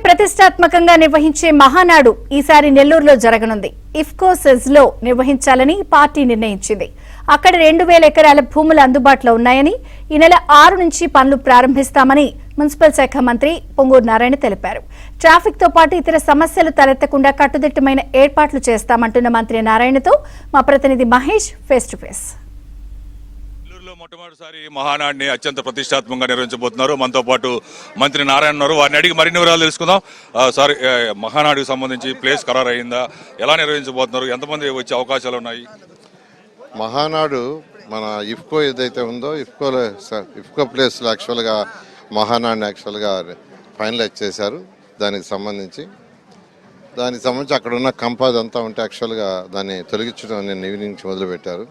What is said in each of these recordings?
ప్రతిష్టాత్మకంగా నిర్వహించే మహానాడు ఈసారి నెల్లూరులో జరగనుంది. ఇఫ్కో సెజ్ లో నిర్వహించాలని పార్టీ నిర్ణయించింది. అక్కడ 2000 ఎకరాల భూములు అందుబాటులో ఉన్నాయని, ఈ నెల 6 నుంచి పనులు ప్రారంభిస్తామని మున్సిపల్ శాఖ మంత్రి పొంగూరు నారాయణ తెలిపారు. ట్రాఫిక్ తో పాటు ఇతర సమస్యలు తలెత్తకుండా కట్టుదిట్టమైన ఏర్పాట్లు చేస్తామంటున్న మంత్రి నారాయణతో మా ప్రతినిధి మహేష్ ఫేస్ టు ఫేస్. మొట్టమొదటిసారి మహానాడిని అత్యంత ప్రతిష్టాత్మకంగా నిర్వహించబోతున్నారు. మనతో పాటు మంత్రి నారాయణ ఉన్నారు. వారిని అడిగి మరిన్ని వివరాలు తెలుసుకుందాం. సార్, మహానాడుకి సంబంధించి ప్లేస్ ఖరారు అయిందా? ఎలా నిర్వహించబోతున్నారు? ఎంతమంది వచ్చే అవకాశాలు ఉన్నాయి? మహానాడు మన ఇఫ్కో ఏదైతే ఉందో ఇఫ్కో ప్లేస్లో యాక్చువల్గా మహానాడిని యాక్చువల్గా ఫైనలైజ్ చేశారు. దానికి సంబంధించి అక్కడ ఉన్న కంపాజ్ అంతా ఉంటే యాక్చువల్గా దాన్ని తొలగించడం నిన్న ఈవినింగ్ నుంచి మొదలుపెట్టారు.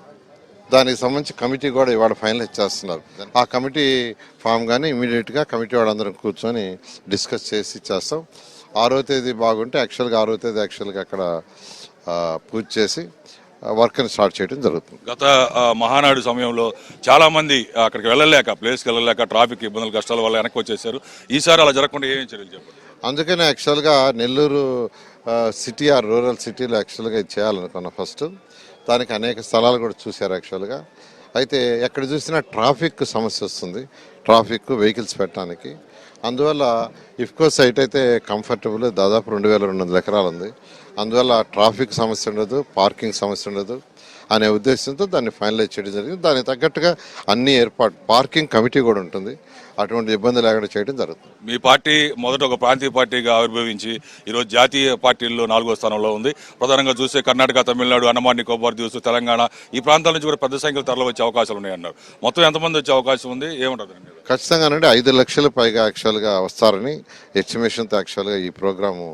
దానికి సంబంధించి కమిటీ కూడా ఇవాళ ఫైనలైజ్ చేస్తున్నారు. ఆ కమిటీ ఫామ్ కానీ ఇమీడియట్గా కమిటీ వాళ్ళందరం కూర్చొని డిస్కస్ చేసి చేస్తాం. 6వ తేదీ బాగుంటే యాక్చువల్గా 6వ తేదీ యాక్చువల్గా అక్కడ పూజ చేసి వర్క్ని స్టార్ట్ చేయడం జరుగుతుంది. గత మహానాడు సమయంలో చాలా మంది అక్కడికి వెళ్ళలేక, ప్లేస్కి వెళ్ళలేక ట్రాఫిక్ ఇబ్బందులు కష్టాల వల్ల వెనక్కి వచ్చేసారు. ఈసారి అలా జరగకుండా ఏమేమి చర్యలు చెప్పండి? అందుకనే యాక్చువల్గా నెల్లూరు సిటీ రూరల్ సిటీలో యాక్చువల్గా ఇది చేయాలనుకున్నా. ఫస్ట్ దానికి అనేక స్థలాలు కూడా చూశారు యాక్చువల్గా. అయితే ఎక్కడ చూసినా ట్రాఫిక్ సమస్య వస్తుంది, ట్రాఫిక్ వెహికల్స్ పెట్టడానికి. అందువల్ల ఇఫ్కో సైట్ అయితే కంఫర్టబుల్, దాదాపు 2200 ఎకరాలు ఉంది. అందువల్ల ట్రాఫిక్ సమస్య ఉండదు, పార్కింగ్ సమస్య ఉండదు అనే ఉద్దేశంతో దాన్ని ఫైనలైజ్ చేయడం జరిగింది. దానికి తగ్గట్టుగా అన్ని ఏర్పాటు, పార్కింగ్ కమిటీ కూడా ఉంటుంది, అటువంటి ఇబ్బంది లేకుండా చేయడం జరుగుతుంది. మీ పార్టీ మొదట ఒక ప్రాంతీయ పార్టీగా ఆవిర్భవించి ఈరోజు జాతీయ పార్టీల్లో 4వ స్థానంలో ఉంది. ప్రధానంగా చూస్తే కర్ణాటక, తమిళనాడు, అండమాన్ నికోబార్ దీవ్స్, తెలంగాణ ఈ ప్రాంతాల నుంచి కూడా పెద్ద సంఖ్యలో తరలి వచ్చే అవకాశాలు ఉన్నాయన్నారు. మొత్తం ఎంతమంది వచ్చే అవకాశం ఉంది? ఏమంటారు? ఖచ్చితంగానంటే 5 లక్షల పైగా యాక్చువల్గా వస్తారని ఎస్టిమేషన్తో యాక్చువల్గా ఈ ప్రోగ్రాము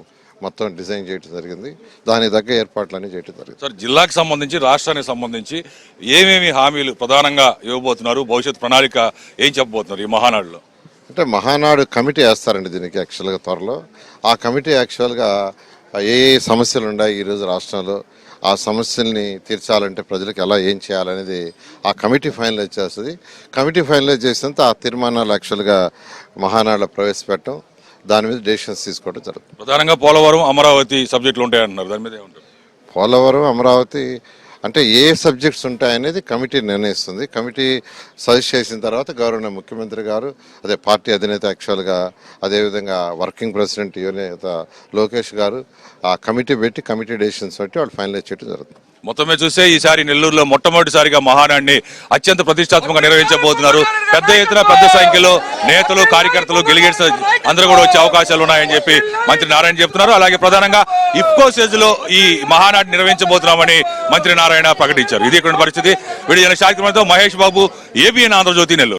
మొత్తం డిజైన్ చేయడం జరిగింది. దానికి తగ్గ ఏర్పాట్లన్నీ చేయడం జరిగింది. సార్, జిల్లాకు సంబంధించి, రాష్ట్రానికి సంబంధించి ఏమేమి హామీలు ప్రధానంగా ఇవ్వబోతున్నారు? భవిష్యత్ ప్రణాళిక ఏం చెప్పబోతున్నారు ఈ మహానాడులో? అంటే మహానాడు కమిటీ వేస్తారండి దీనికి యాక్చువల్గా త్వరలో. ఆ కమిటీ యాక్చువల్గా ఏ సమస్యలు ఉన్నాయి ఈరోజు రాష్ట్రంలో, ఆ సమస్యల్ని తీర్చాలంటే ప్రజలకు ఎలా ఏం చేయాలనేది ఆ కమిటీ ఫైనలైజ్ చేస్తుంది. కమిటీ ఫైనలైజ్ చేసినంత ఆ తీర్మానాలు యాక్చువల్గా మహానాడులో ప్రవేశపెట్టడం, దాని మీద డెసిషన్స్ తీసుకోవడం జరుగుతుంది. ప్రధానంగా పోలవరం, అమరావతి సబ్జెక్టులు ఉంటాయంటున్నారు. దాని మీద ఏమంటారు? పోలవరం, అమరావతి అంటే ఏ సబ్జెక్ట్స్ ఉంటాయనేది కమిటీ నిర్ణయిస్తుంది. కమిటీ సజెస్ట్ చేసిన తర్వాత గౌరవ ముఖ్యమంత్రి గారు, అదే పార్టీ అధినేత యాక్చువల్గా, అదేవిధంగా వర్కింగ్ ప్రెసిడెంట్ యువనేత లోకేష్ గారు ఆ కమిటీ పెట్టి కమిటీ డెసిషన్స్ బట్టి వాళ్ళు ఫైనలైజ్ చేయడం జరుగుతుంది. మొత్తమే చూస్తే ఈసారి నెల్లూరులో మొట్టమొదటిసారిగా మహానాడిని అత్యంత ప్రతిష్టాత్మకంగా నిర్వహించబోతున్నారు. పెద్ద ఎత్తున, పెద్ద సంఖ్యలో నేతలు, కార్యకర్తలు, డెలిగేట్స్ అందరూ కూడా వచ్చే అవకాశాలు ఉన్నాయని చెప్పి మంత్రి నారాయణ చెప్తున్నారు. అలాగే ప్రధానంగా ఇఫ్కో సెజ్ లో ఈ మహానాడు నిర్వహించబోతున్నామని మంత్రి నారాయణ ప్రకటించారు. ఇది ఇక్కడ పరిస్థితి. వీడియో శాఖ మహేష్ బాబు, ABN ఆంధ్రజ్యోతి, నెల్లూరు.